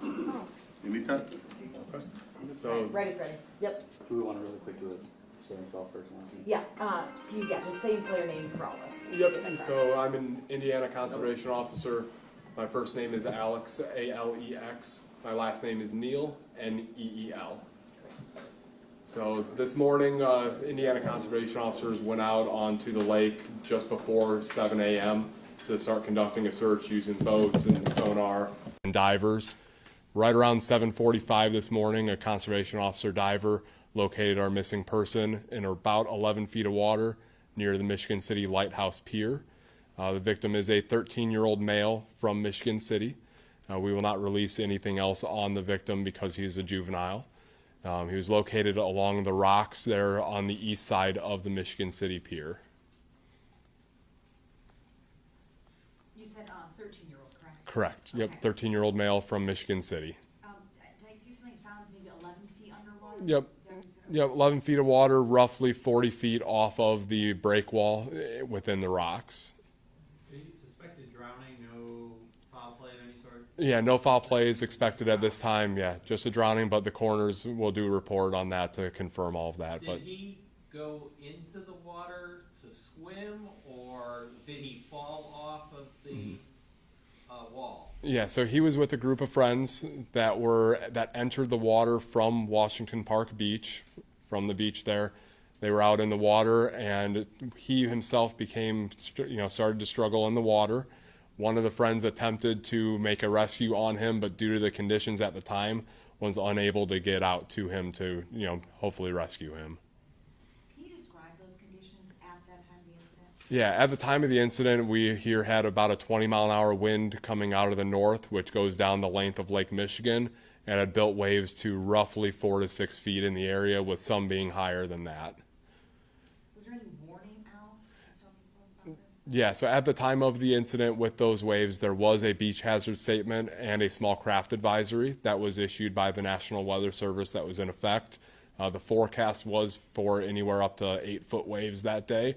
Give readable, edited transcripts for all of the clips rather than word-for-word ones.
Anytime. Okay. So, Ready, Freddie. Yep. Do we want to really quick do it? Say and spell first one? Yeah. Just say and spell your name for all of us. yep, so I'm an Indiana Conservation Officer. My first name is Alex, A-L-E-X. My last name is Neal, N-E-E-L. So this morning, Indiana Conservation Officers went out onto the lake just before 7 a.m. to start conducting a search using boats and sonar and divers. Right around 7:45 this morning, a conservation officer diver located our missing person in about 11 feet of water near the Michigan City Lighthouse Pier. The victim is a 13-year-old male from Michigan City. We will not release anything else on the victim because he is a juvenile. He was located along the rocks there on the east side of the Michigan City Pier. You said 13-year-old, correct? Correct. Yep, Okay. 13-year-old male from Michigan City. Did I see something found maybe 11 feet underwater? Yep. Is that what you said? Yep, 11 feet of water, roughly 40 feet off of the break wall within the rocks. He suspected drowning, no foul play of any sort? Yeah, no foul play is expected at this time. Yeah, just a drowning, but the coroners will do a report on that to confirm all of that. Did But he go into the water to swim, or did he fall off of the wall? yeah, so he was with a group of friends that entered the water from Washington Park Beach, from the beach there. They were out in the water, and he himself started to struggle in the water. One of the friends attempted to make a rescue on him, but due to the conditions at the time, was unable to get out to him to, hopefully rescue him. Can you describe those conditions at that time of the incident? Yeah, at the time of the incident, we here had about a 20-mile-an-hour wind coming out of the north, which goes down the length of Lake Michigan, and had built waves to roughly 4 to 6 feet in the area, with some being higher than that. Was there any warning out to tell people about this? Yeah, so at the time of the incident with those waves, there was a beach hazard statement and a small craft advisory that was issued by the National Weather Service that was in effect. The forecast was for anywhere up to 8-foot waves that day.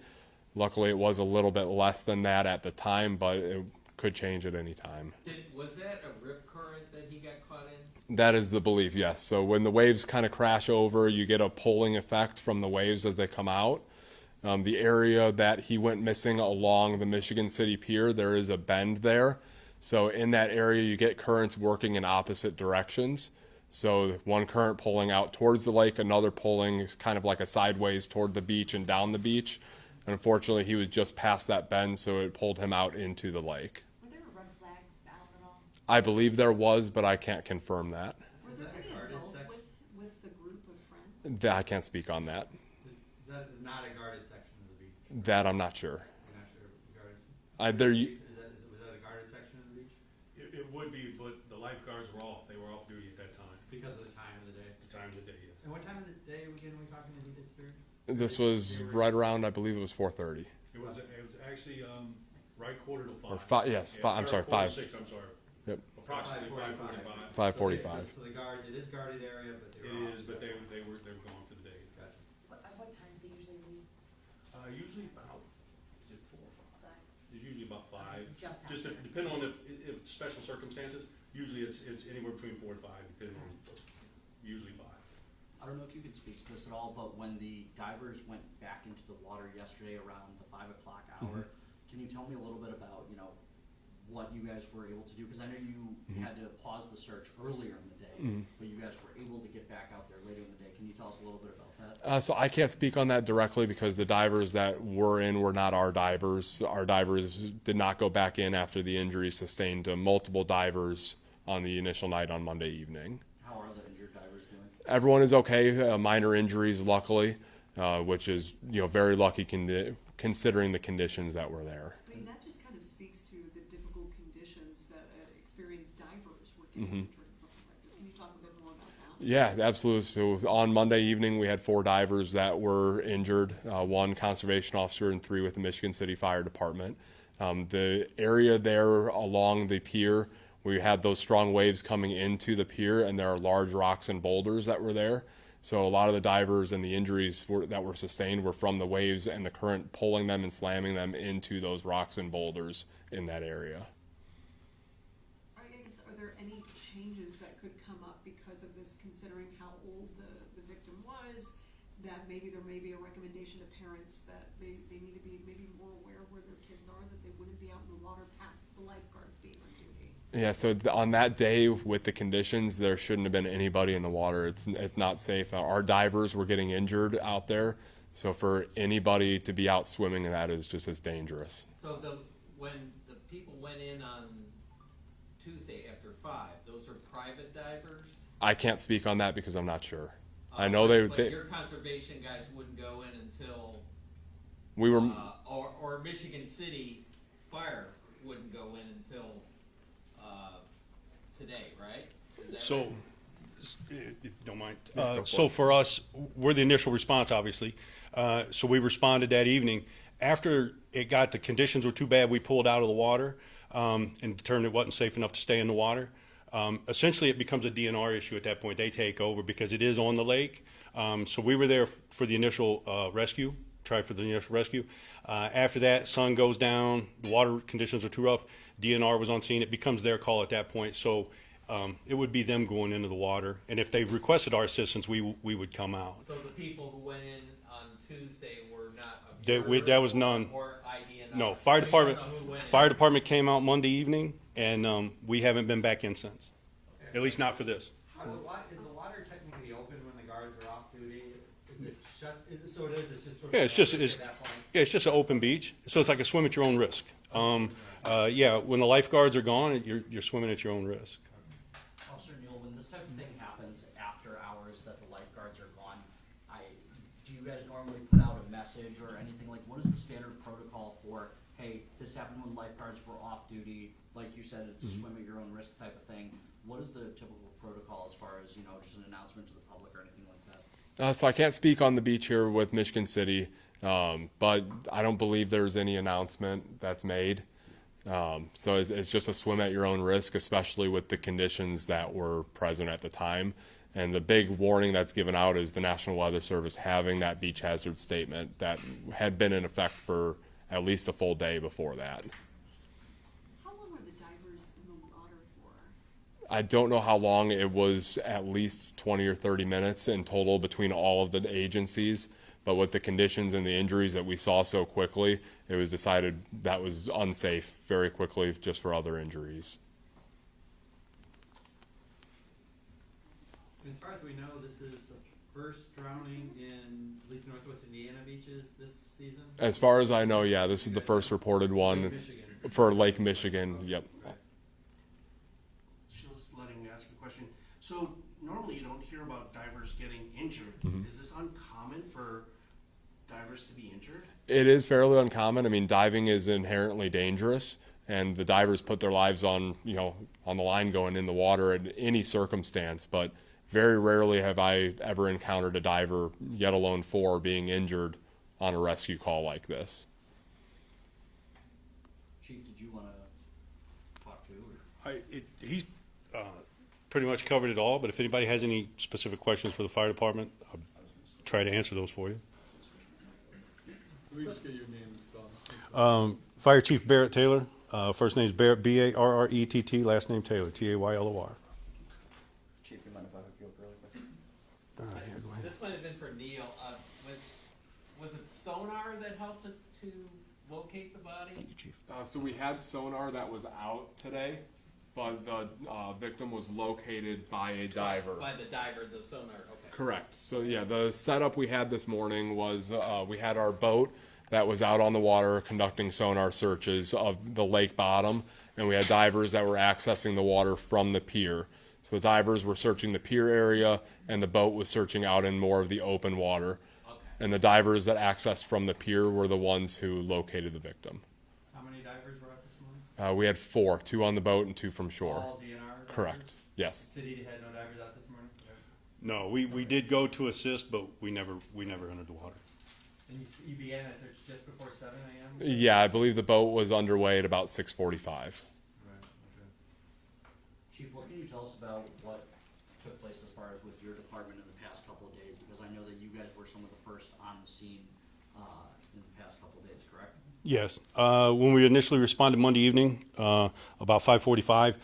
Luckily, it was a little bit less than that at the time, but it could change at any time. Was that a rip current that he got caught in? That is the belief, yes. So when the waves kind of crash over, you get a pulling effect from the waves as they come out. The area that he went missing along the Michigan City Pier, there is a bend there. So in that area, you get currents working in opposite directions. So one current pulling out towards the lake, another pulling kind of like a sideways toward the beach and down the beach. And unfortunately, he was just past that bend, so it pulled him out into the lake. Were there red flags out at all? I believe there was, but I can't confirm that. Was there any adults with the group of friends? I can't speak on that. Is that not a guarded section of the beach? That I'm not sure. You're not sure guarded? Was Was that a guarded section of the beach? It would be, but the lifeguards were off. They were off duty at that time. Because of the time of the day? The time of the day, yes. And what time of the day again are we talking that he disappeared? This was right around, I believe it was 4:30. It was actually right quarter to 5. Or five, yes, Yeah, I'm sorry, quarter to 5. 6, I'm sorry. Yep. Approximately 5:45. 5:45. So the guards, it is guarded area, but they were It off. is, but they were gone for the day. Gotcha. At what time do they usually leave? Usually about, is it 4 or 5? It's usually about 5. Just after. Depending on if special circumstances. Usually it's anywhere between 4 and 5, depending on usually 5. I don't know if you can speak to this at all, but when the divers went back into the water yesterday around the 5 o'clock hour, can you tell me a little bit about, what you guys were able to do? Because I know you had to pause the search earlier in the day, but you guys were able to get back out there later in the day. Can you tell us a little bit about that? So I can't speak on that directly because the divers that were in were not our divers. Our divers did not go back in after the injuries sustained to multiple divers on the initial night on Monday evening. How are the injured divers doing? Everyone is okay. Minor injuries, luckily, which is very lucky considering the conditions that were there. I mean, that just kind of speaks to the difficult conditions that experienced divers working during something like this. Can you talk a bit more about that? Yeah, absolutely. So on Monday evening, we had 4 divers that were injured, 1 conservation officer and 3 with the Michigan City Fire Department. The area there along the pier, we had those strong waves coming into the pier, and there are large rocks and boulders that were there. So a lot of the divers and the injuries that were sustained were from the waves and the current pulling them and slamming them into those rocks and boulders in that area. I guess, are there any changes that could could come up because of this, considering how old the victim was, that maybe there may be a recommendation to parents that they need to be maybe more aware of where their kids are, that they wouldn't be out in the water past the lifeguards being on duty. Yeah, so on that day with the conditions, there shouldn't have been anybody in the water. It's not safe. Our divers were getting injured out there, so for anybody to be out swimming in that is just as dangerous. So when the people went in on Tuesday after 5, those are private divers? I can't speak on that because I'm not sure. I Uh, know but they your conservation guys wouldn't go in until, we were or Michigan City Fire wouldn't go in until today, right? Is that So, right? if you don't mind. Yeah, go for So it. for us, we're the initial response, obviously. So we responded that evening. After the conditions were too bad, we pulled out of the water and determined it wasn't safe enough to stay in the water. Essentially, it becomes a DNR issue at that point. They take over because it is on the lake. So we were there for the initial rescue, tried for the initial rescue. After that, sun goes down, the water conditions are too rough. DNR was on scene. It becomes their call at that point. So it would be them going into the water. And if they requested our assistance, we would come out. So the people who went in on Tuesday were not That was none. or IDNR? No, So fire you don't department. know who went in? Fire department came out Monday evening, and we haven't been back in since. At least not for this. Is the water technically open when the guards are off duty? Is it shut, so it is, it's just sort of. Yeah, it's just open it's at that point? yeah, it's just an open beach, so it's like a swim at your own risk. Yeah, when the lifeguards are gone, you're swimming at your own risk. Officer Neal, when this type of thing happens after hours that the lifeguards are gone, do you guys normally put out a message or anything? Like, what is the standard protocol for, hey, this happened when lifeguards were off duty, like you said, it's a swim at your own risk type of thing. What is the typical protocol as far as, just an announcement to the public or anything like that? So I can't speak on the beach here with Michigan City, but I don't believe there's any announcement that's made. So it's just a swim at your own risk, especially with the conditions that were present at the time. And the big warning that's given out is the National Weather Service having that beach hazard statement that had been in effect for at least a full day before that. How long are the divers in the water for? I don't know how long. It was at least 20 or 30 minutes in total between all of the agencies. But with the conditions and the injuries that we saw so quickly, it was decided that was unsafe very quickly just for other injuries. As far as we know, this is the first drowning in at least Northwest Indiana beaches this season? As far as I know, yeah, this is the first reported one Michigan. for Lake Michigan. Yep. Just letting me ask a question. So normally you don't hear about divers getting injured. Is this uncommon for divers to be injured? It is fairly uncommon. I mean, diving is inherently dangerous, and the divers put their lives on the line going in the water in any circumstance. But very rarely have I ever encountered a diver, yet alone 4, being injured on a rescue call like this. Chief, did you want to talk to? Or? He's pretty much covered it all, but if anybody has any specific questions for the fire department, I'll try to answer those for you. Please get your name spelled. Fire Chief Barrett Taylor. First name is Barrett, B-A-R-R-E-T-T. Last name Taylor, T-A-Y-L-O-R. Chief, you mind if I hook you up really quick? Yeah, go ahead. This might have been for Neil. Was it sonar that helped to locate the body? Thank you, Chief. So we had sonar that was out today, but the victim was located by a diver. By the diver, the sonar, okay. Correct. So yeah, the setup we had this morning was we had our boat that was out on the water conducting sonar searches of the lake bottom, and we had divers that were accessing the water from the pier. So the divers were searching the pier area, and the boat was searching out in more of the open water. Okay. And the divers that accessed from the pier were the ones who located the victim. How many divers were out this morning? We had 4, 2 on the boat and 2 from shore. All DNR divers? Correct. Yes. City had no divers out this morning? No, we did go to assist, but we never entered the water. And you began that search just before 7 a.m.? Yeah, I believe the boat was underway at about 6:45. Right, okay. Chief, what can you tell us about what took place as far as with your department in the past couple of days? Because I know that you guys were some of the first on the scene in the past couple of days, correct? Yes. When we initially responded Monday evening, about 5:45,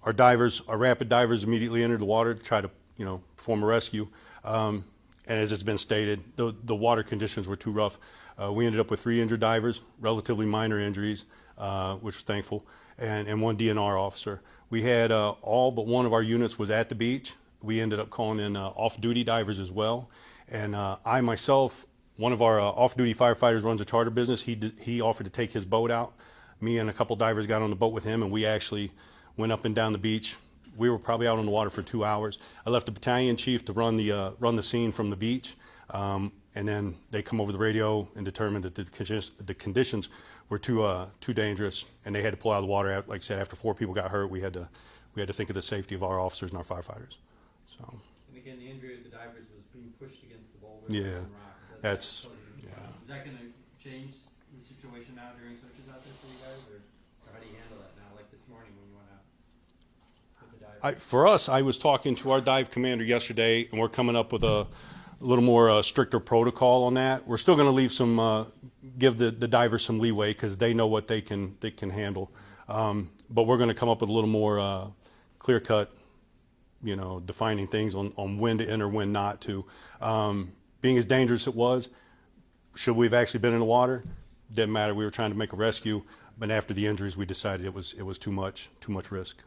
our divers, our rapid divers immediately entered the water to try to, perform a rescue. And as it's been stated, the water conditions were too rough. We ended up with 3 injured divers, relatively minor injuries, which was thankful, and 1 DNR officer. We had all but one of our units was at the beach. We ended up calling in off-duty divers as well. And I myself, one of our off-duty firefighters runs a charter business. He offered to take his boat out. Me and a couple divers got on the boat with him, and we actually went up and down the beach. We were probably out on the water for 2 hours. I left the battalion chief to run the scene from the beach, and then they come over the radio and determined that the conditions were too dangerous, and they had to pull out of the water. Like I said, after 4 people got hurt, we had to think of the safety of our officers and our firefighters. So. And again, the injury of the divers was being pushed against the boulder Yeah, and rocks. that's yeah. Is that going to change the situation now during searches out there for you guys, or how do you handle that now? Like this morning when you went out with the divers. For us, I was talking to our dive commander yesterday, and we're coming up with a little more stricter protocol on that. We're still going to leave give the divers some leeway because they know what they can handle. But we're going to come up with a little more clear cut, defining things on when to enter, when not to. Being as dangerous as it was, should we have actually been in the water? Didn't matter. We were trying to make a rescue, but after the injuries, we decided it was too much risk.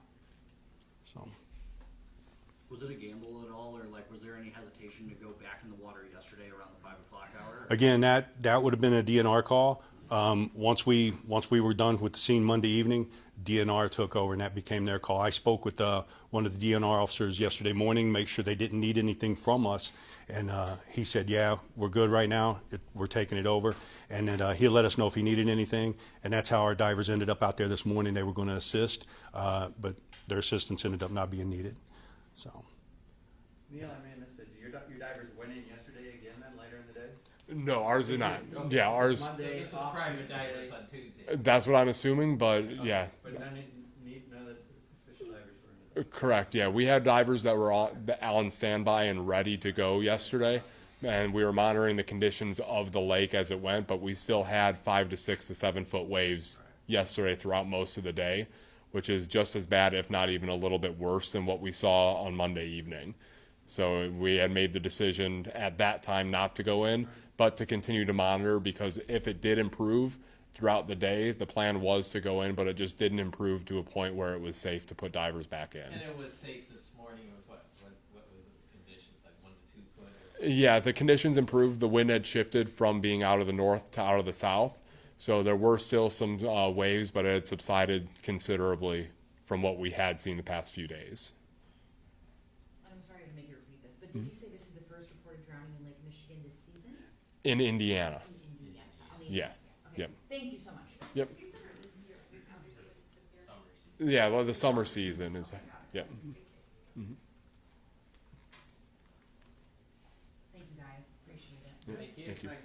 So. Was it a gamble at all, or was there any hesitation to go back in the water yesterday around the 5 o'clock hour? Again, that would have been a DNR call. Once we were done with the scene Monday evening, DNR took over, and that became their call. I spoke with one of the DNR officers yesterday morning, make sure they didn't need anything from us, and he said, "Yeah, we're good right now. We're taking it over," and then he'll let us know if he needed anything. And that's how our divers ended up out there this morning. They were going to assist, but their assistance ended up not being needed. So. Neil, I may have missed it. Your divers went in yesterday again, then later in the day? No, ours did not. Okay. Yeah, ours. Monday, This is off private Tuesday. divers on Tuesday. That's what I'm assuming, but yeah. But none of the official divers were in the Correct, yeah. We had divers that were on standby and ready to go yesterday, and we were monitoring the conditions of the lake as it went, but we still had 5 to 6 to 7 foot waves yesterday throughout most of the day, which is just as bad, if not even a little bit worse than what we saw on Monday evening. So we had made the decision at that time not to go in, but to continue to monitor, because if it did improve throughout the day, the plan was to go in, but it just didn't improve to a point where it was safe to put divers back in. And it was safe this morning. It was what was the conditions, like 1 to 2 foot? Or... Yeah, the conditions improved. The wind had shifted from being out of the north to out of the south. So there were still some waves, but it had subsided considerably from what we had seen the past few days. I'm sorry to make you repeat this, but did you say this is the first reported drowning in Lake Michigan this season? In Indiana. In Indiana, on the Yeah. Indiana scale. Okay. Yep. Thank you so much. Yep. Season or this year? Obviously, this year. Summer. Yeah, well, the summer season is, yep. Thank you guys, appreciate it. Thank you. Thank you. Thanks.